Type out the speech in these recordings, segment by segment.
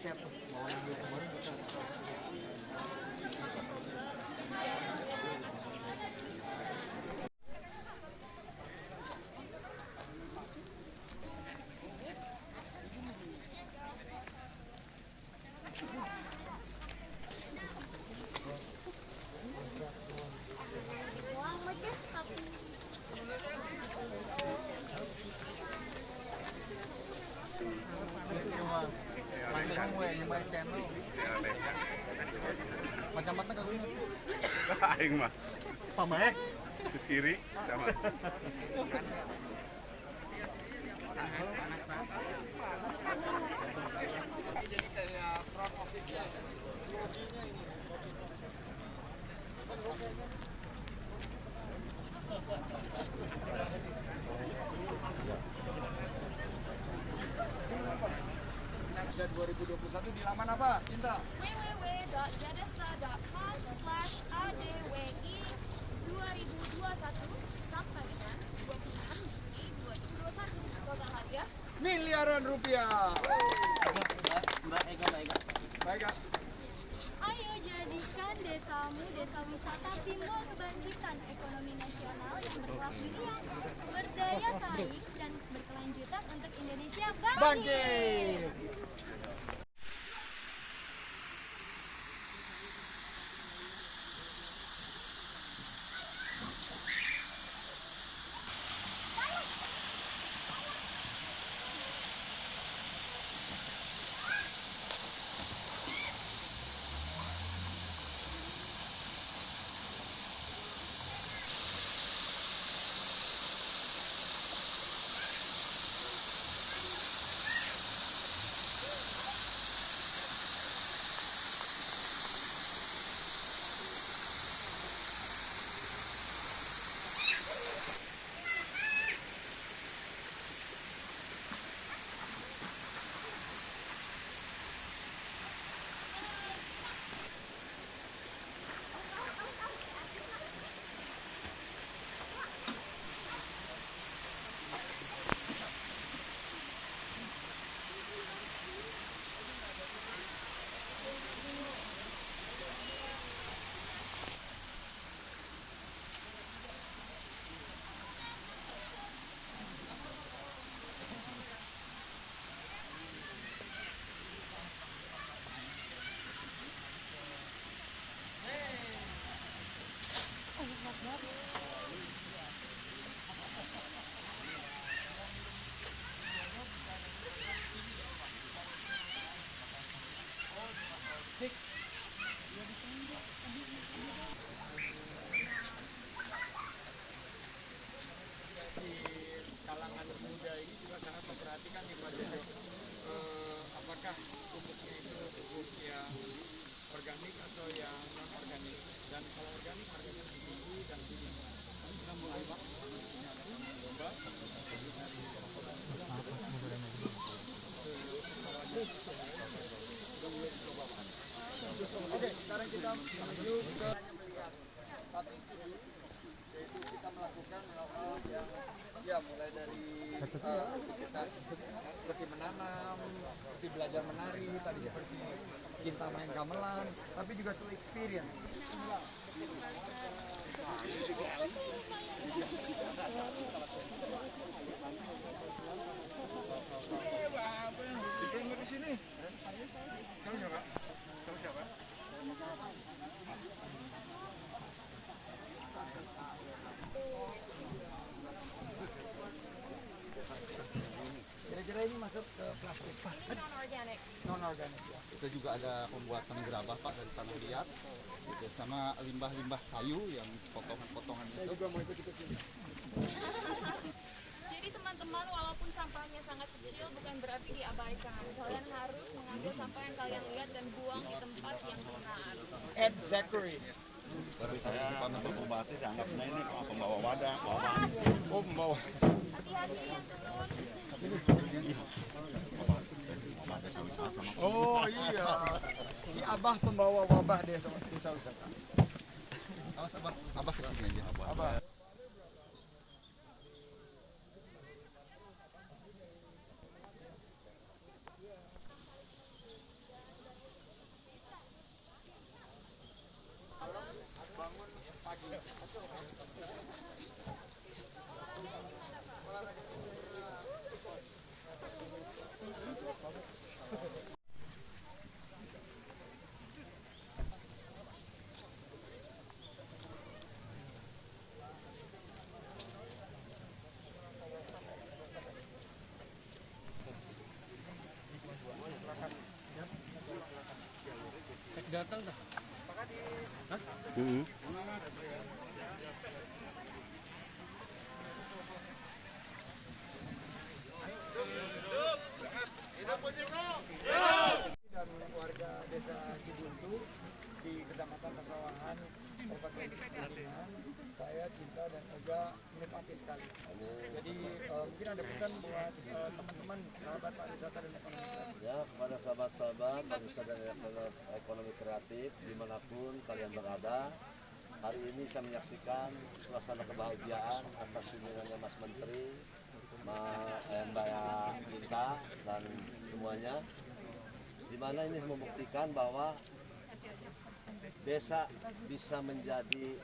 chat tuh mau yang kemarin kita. Macam-macam kagak ini. Aing mah. Pamaek. Susiri sama. Jadi kayak front office ya. Ada 2021 di laman apa? Cinta. www.jadestra.com/adwi 2021 sampai dengan 26 Juni 2021. Total hadiah Miliaran rupiah. Mbak Ega. Baik, Kak. Ayo jadikan desamu desa wisata simbol kebangkitan ekonomi nasional yang berkelas dunia, berdaya saing dan berkelanjutan untuk Indonesia bangkit. Bangkit. Kalangan muda ini juga sangat memperhatikan nih Pak Jojo, apakah pupuknya itu pupuk yang organik atau yang non organik, dan kalau organik harganya tinggi dan tinggi. Kami sudah mulai Pak lomba. Oke, sekarang kita menuju ke tapi yaitu kita melakukan hal-hal yang ya mulai dari aktivitas seperti menanam, seperti belajar menari, tadi seperti cinta main gamelan, tapi juga to experience. Di sini. Kamu siapa? Kamu siapa? Kira-kira ini masuk ke plastik Pak? Non-organic. Non-organik ya. Kita juga ada pembuatan gerabah Pak dari tanah liat, gitu, sama limbah-limbah kayu yang potongan-potongan Saya itu. juga mau ikut-ikut sini. Jadi teman-teman, walaupun sampahnya sangat kecil bukan berarti diabaikan. Kalian harus mengambil sampah yang kalian lihat dan buang di tempat yang benar. Ed Zachary. Baru saya Pembatik dianggap ini pembawa wadah, bawa bahan. Oh, membawa. Hati-hati ya turun. Oh iya. Si Abah pembawa wabah desa wisata. awas abah kesini aja. Abah. datang dah. Dan warga desa Cibuntu di Kecamatan Pasawahan, Kabupaten Lamongan, saya cinta dan juga menikmati sekali. Jadi mungkin ada pesan buat teman-teman sahabat pariwisata dan ekonomi kreatif. Ya, kepada sahabat-sahabat pariwisata dan ekonomi kreatif dimanapun kalian berada, hari ini saya menyaksikan suasana kebahagiaan atas kunjungannya Mas Menteri, Mbak Dinta dan semuanya, di mana ini membuktikan bahwa desa bisa menjadi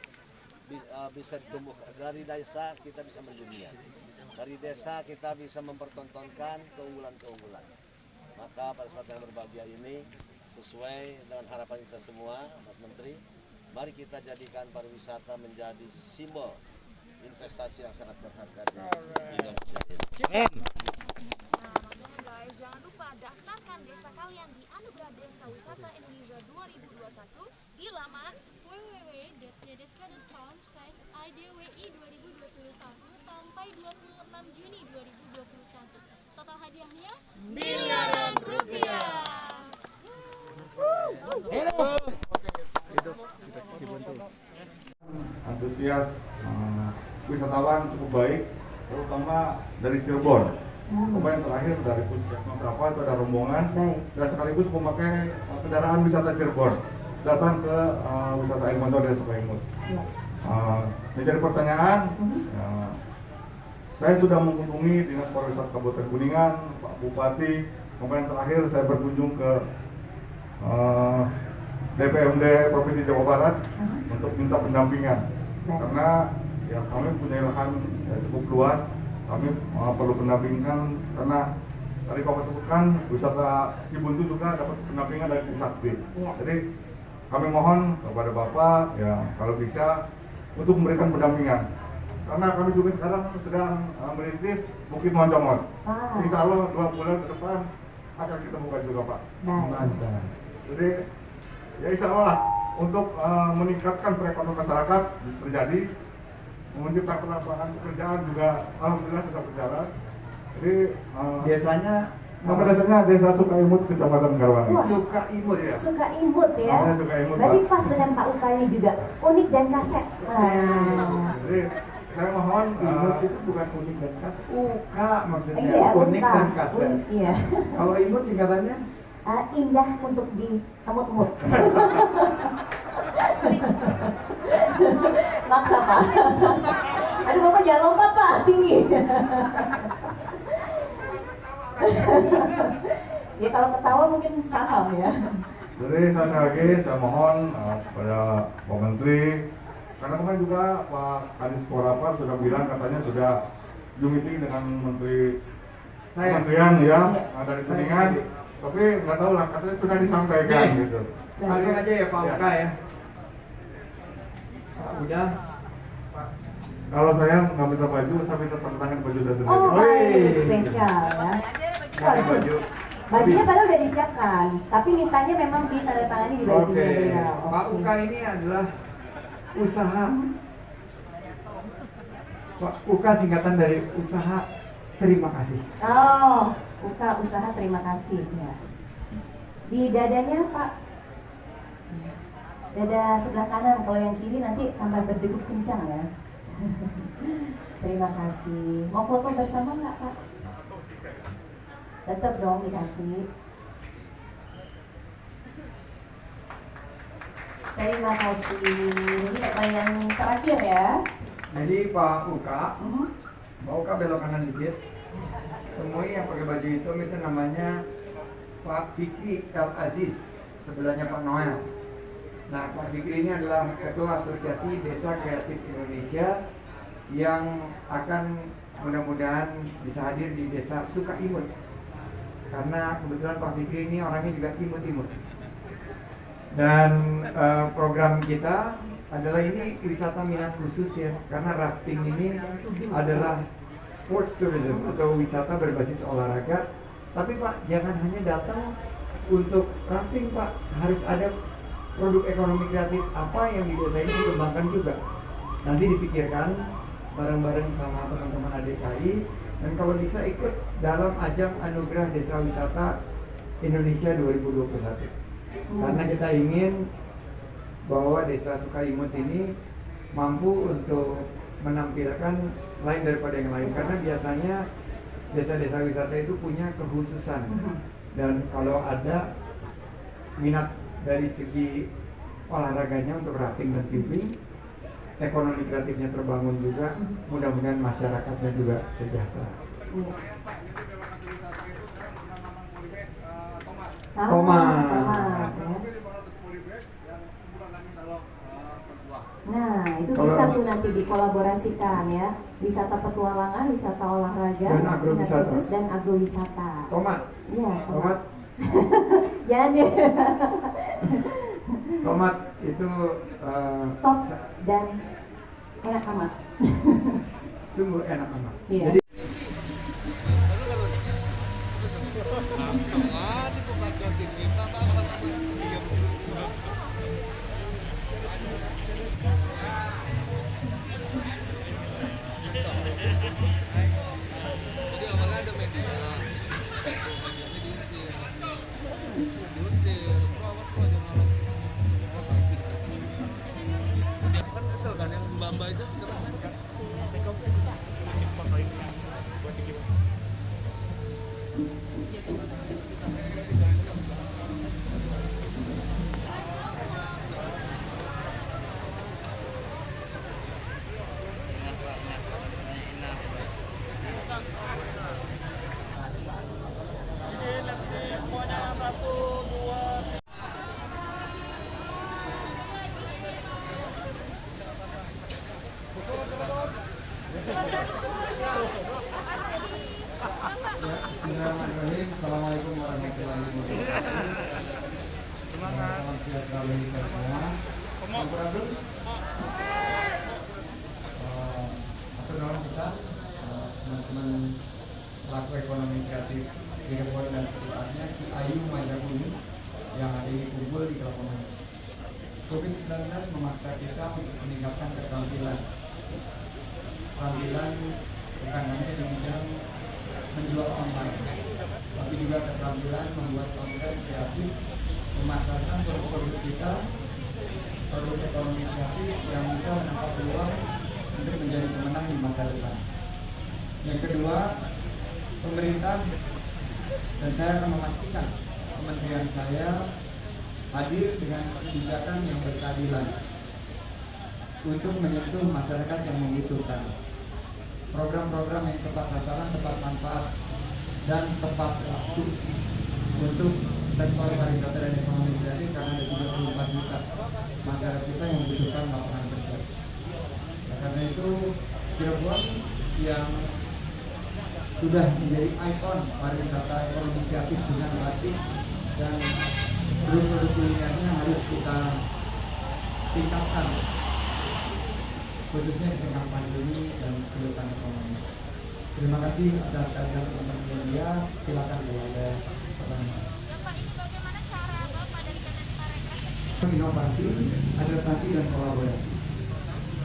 bisa tumbuh. Dari desa kita bisa mendunia, dari desa kita bisa mempertontonkan keunggulan-keunggulan. Maka pada saat yang berbahagia ini, sesuai dengan harapan kita semua, Mas Menteri, mari kita jadikan pariwisata menjadi simbol investasi yang sangat berharga di Indonesia ini. Nah, makanya guys, jangan lupa daftarkan desa kalian di Anugerah Desa Wisata Indonesia 2021 di laman www.deska.com/idwi 2021 sampai 26 Juni 2021. Total hadiahnya miliaran rupiah. Antusias wisatawan cukup baik, terutama dari Cirebon. Kemarin terakhir dari Puskesmas berapa itu ada rombongan dan sekaligus memakai kendaraan wisata Cirebon datang ke wisata air mancur dan Sukaimut. Menjadi pertanyaan, saya sudah mengunjungi Dinas Pariwisata Kabupaten Kuningan, Pak Bupati. Kemarin terakhir saya berkunjung ke DPMD Provinsi Jawa Barat untuk minta pendampingan karena ya kami punya lahan cukup luas, kami perlu pendampingan karena tadi Bapak sebutkan wisata Cibuntu juga dapat pendampingan dari Trisakti. Jadi kami mohon kepada Bapak ya kalau bisa untuk memberikan pendampingan karena kami juga sekarang sedang merintis Bukit Moncongos. Insya Allah 2 bulan ke depan akan kita buka juga Pak. Mantap. Jadi ya insya Allah untuk meningkatkan perekonomian masyarakat terjadi, menciptakan lapangan pekerjaan juga alhamdulillah sudah berjalan. Jadi nama desanya Desa Sukaimut, Kecamatan Garwangi. Sukaimut ya. Sukaimut ya. Sukaimut, berarti pas dengan Pak Uka ini juga unik dan kaset. Jadi saya mohon imut itu bukan unik dan kaset. Uka maksudnya iya, unik dan kaset. Iya. Kalau imut singkatannya? Indah untuk diemut-emut. Maksa Pak. Aduh Bapak jangan lompat Pak, tinggi. Ya kalau ketawa mungkin paham ya. Jadi saya mohon kepada Pak Menteri, karena kemarin juga Pak Kadis Porapar sudah bilang katanya sudah meeting dengan Menteri Kementerian ya dari Kuningan, tapi nggak tahu lah katanya sudah disampaikan gitu. Langsung aja ya Pak Uka ya. Udah. Kalau saya nggak minta baju, saya minta tanda tangan baju saya sendiri. Oh baik, spesial ya. Baju. Bajunya padahal udah disiapkan, tapi mintanya memang ditandatangani di bajunya beliau. Pak Uka ini adalah usaha. Pak Uka singkatan dari usaha terima kasih. Oh, Uka usaha terima kasih ya. Di dadanya Pak, dada sebelah kanan, kalau yang kiri nanti tambah berdegup kencang ya. Terima kasih. Mau foto bersama nggak Pak? Tetap dong dikasih. Terima kasih. Ini pertanyaan terakhir ya. Jadi Pak Uka, Pak Uka belok kanan dikit. Temui yang pakai baju hitam itu namanya Pak Fikri El Aziz, sebelahnya Pak Noel. Nah, Pak Fikri ini adalah Ketua Asosiasi Desa Kreatif Indonesia yang akan mudah-mudahan bisa hadir di Desa Sukaimut. Karena kebetulan Pak Fikri ini orangnya juga imut-imut. Dan program kita adalah ini wisata minat khusus ya, karena rafting ini adalah sports tourism atau wisata berbasis olahraga. Tapi Pak, jangan hanya datang untuk rafting Pak, harus ada produk ekonomi kreatif apa yang di desa ini dikembangkan juga. Nanti dipikirkan bareng-bareng sama teman-teman ADKI, dan kalau bisa ikut dalam ajang Anugerah Desa Wisata Indonesia 2021. Karena kita ingin bahwa Desa Sukaimut ini mampu untuk menampilkan lain daripada yang lain, karena biasanya desa-desa wisata itu punya kekhususan, dan kalau ada minat dari segi olahraganya untuk rafting dan tubing, ekonomi kreatifnya terbangun juga, mudah-mudahan masyarakatnya juga sejahtera. Tomat. Nah, itu bisa tuh nanti dikolaborasikan ya. Wisata petualangan, wisata olahraga, dan agrowisata. khusus dan agrowisata. Tomat. Iya, tomat. Jangan ya. Tomat itu top dan enak amat. Sungguh enak amat. Iya. Jadi langsung aja pembacotin kita Pak. Jadi awalnya ada media, medianya diusir, pro aja malam. Kan kesel kan yang mbak-mbak itu sekarang kan? Bismillahirrahmanirrahim. Assalamualaikum warahmatullahi wabarakatuh. Salam sejahtera bagi kita semua. Sampurasun. Satu dorong kita teman-teman pelaku ekonomi kreatif Cirebon dan sekitarnya, Ciayu Majapahit yang hari ini kumpul di Kelapa Manis. COVID-19 memaksa kita untuk meningkatkan keterampilan bukan hanya di bidang menjual online, tapi juga keterampilan membuat konten kreatif, memasarkan produk kita, produk ekonomi kreatif yang bisa menangkap peluang untuk menjadi pemenang di masa depan. Yang kedua, pemerintah dan saya akan memastikan kementerian saya hadir dengan kebijakan yang berkeadilan untuk menyentuh masyarakat yang membutuhkan. Program-program yang tepat sasaran, tepat manfaat, dan tepat waktu untuk sektor pariwisata dan ekonomi kreatif, karena ada 34 juta masyarakat kita yang membutuhkan lapangan kerja. Karena itu Cirebon yang sudah menjadi ikon pariwisata ekonomi kreatif dengan batik dan produk-produk kulinernya harus kita tingkatkan, khususnya di tengah pandemi dan kesulitan ekonomi. Terima kasih atas kehadiran teman-teman media. Silakan kalau ada pertanyaan. Bapak, ini bagaimana cara Bapak dari Kemenparekraf ini? Inovasi, adaptasi, dan kolaborasi.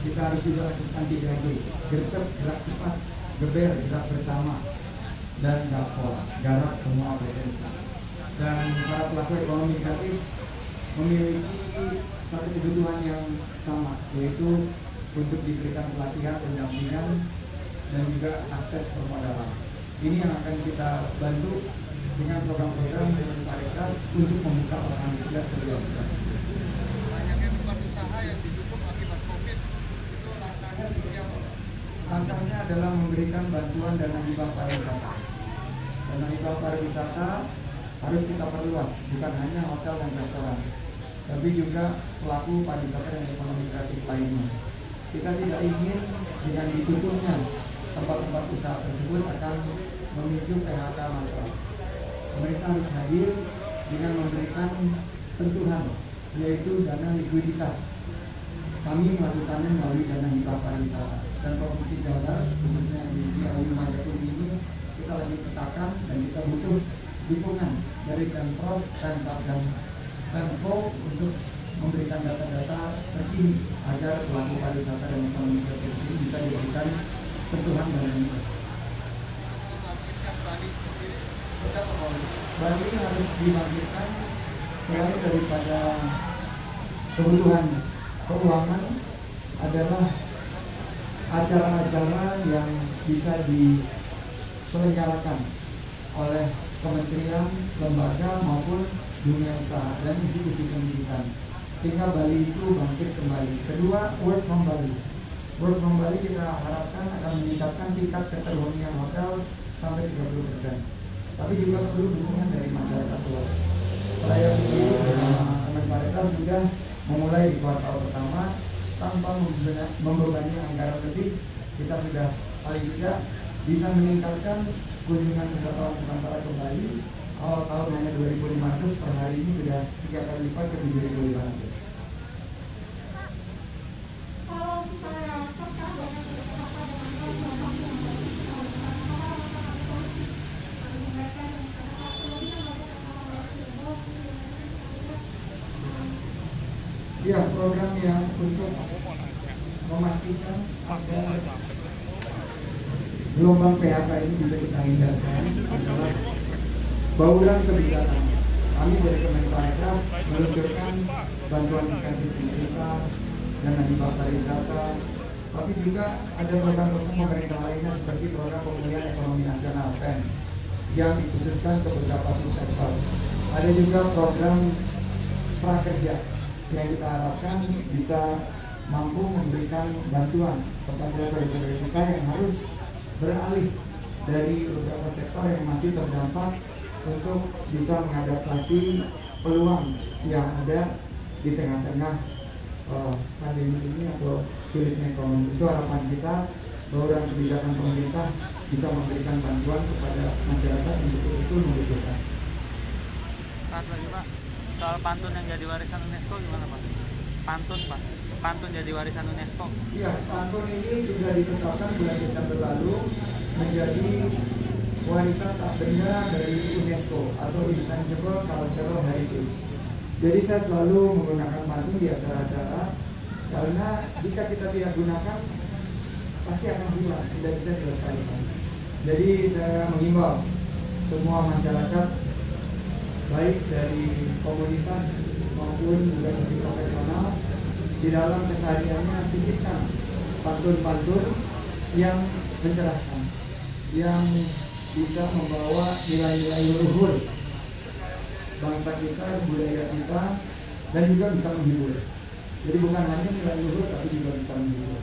Kita harus juga lakukan 3G: gercep, gerak cepat; geber, gerak bersama; dan gaspol, garap semua potensi. Dan para pelaku ekonomi kreatif memiliki satu kebutuhan yang sama, yaitu untuk diberikan pelatihan, pendampingan, dan juga akses permodalan. Ini yang akan kita bantu dengan program-program Kemenparekraf untuk membuka lapangan kerja seluas-luasnya. Banyaknya tempat usaha yang ditutup akibat COVID, itu langkahnya seperti apa? Langkahnya adalah memberikan bantuan dana hibah pariwisata. Dana hibah pariwisata harus kita perluas, bukan hanya hotel dan restoran, tapi juga pelaku pariwisata dan ekonomi kreatif lainnya. Kita tidak ingin dengan ditutupnya tempat-tempat usaha tersebut akan memicu PHK massal. Pemerintah harus hadir dengan memberikan sentuhan, yaitu dana likuiditas. Kami melakukannya melalui dana hibah pariwisata, dan Provinsi Jawa Barat, khususnya di Ciayu Majapahit ini, kita lagi petakan dan kita butuh dukungan dari Pemprov, Pemkab, dan Pemko untuk memberikan data-data terkini agar pelaku pariwisata dan ekonomi kreatif ini bisa diberikan sentuhan dan bentuk. Bali harus dibangkitkan selain daripada kebutuhan keuangan adalah acara-acara yang bisa diselenggarakan oleh kementerian, lembaga maupun dunia usaha dan institusi pendidikan sehingga Bali itu bangkit kembali. Kedua, work from Bali. Work from Bali kita harapkan akan meningkatkan tingkat keterhunian hotel sampai 30%. Tapi juga perlu dukungan dari masyarakat luas. Saya sendiri bersama Kemenparekraf sudah memulai di kuartal pertama tanpa membebani anggaran lebih. Kita sudah paling tidak bisa meningkatkan kunjungan wisatawan Nusantara ke Bali. Awal tahun hanya 2.500, per hari ini sudah 3 kali lipat ke 7.500. Kalau misalnya ya, program yang untuk memastikan agar gelombang PHK ini bisa kita hindarkan adalah bauran kebijakan. Kami dari Kemenparekraf meluncurkan bantuan insentif pemerintah dan hibah pariwisata, tapi juga ada program-program pemerintah lainnya seperti program pemulihan ekonomi nasional (PEN) yang dikhususkan ke beberapa subsektor. Ada juga program prakerja yang kita harapkan bisa mampu memberikan bantuan kepada saudara-saudara kita yang harus beralih dari beberapa sektor yang masih terdampak untuk bisa mengadaptasi peluang yang ada di tengah-tengah pandemi ini atau sulitnya ekonomi. Itu harapan kita, bauran kebijakan pemerintah bisa memberikan bantuan kepada masyarakat yang betul-betul membutuhkan. Lagi Pak, soal pantun yang jadi warisan UNESCO gimana Pak? Pantun jadi warisan UNESCO. Iya, pantun ini sudah ditetapkan bulan Desember lalu menjadi warisan tak benda dari UNESCO atau Intangible Cultural Heritage. Jadi saya selalu menggunakan pantun di acara-acara karena jika kita tidak gunakan pasti akan hilang, tidak bisa diselesaikan. Jadi saya mengimbau semua masyarakat baik dari komunitas maupun juga dari profesional di dalam kesehariannya sisipkan pantun-pantun yang mencerahkan, yang bisa membawa nilai-nilai luhur bangsa kita, budaya kita, dan juga bisa menghibur. Jadi bukan hanya nilai luhur tapi juga bisa menghibur.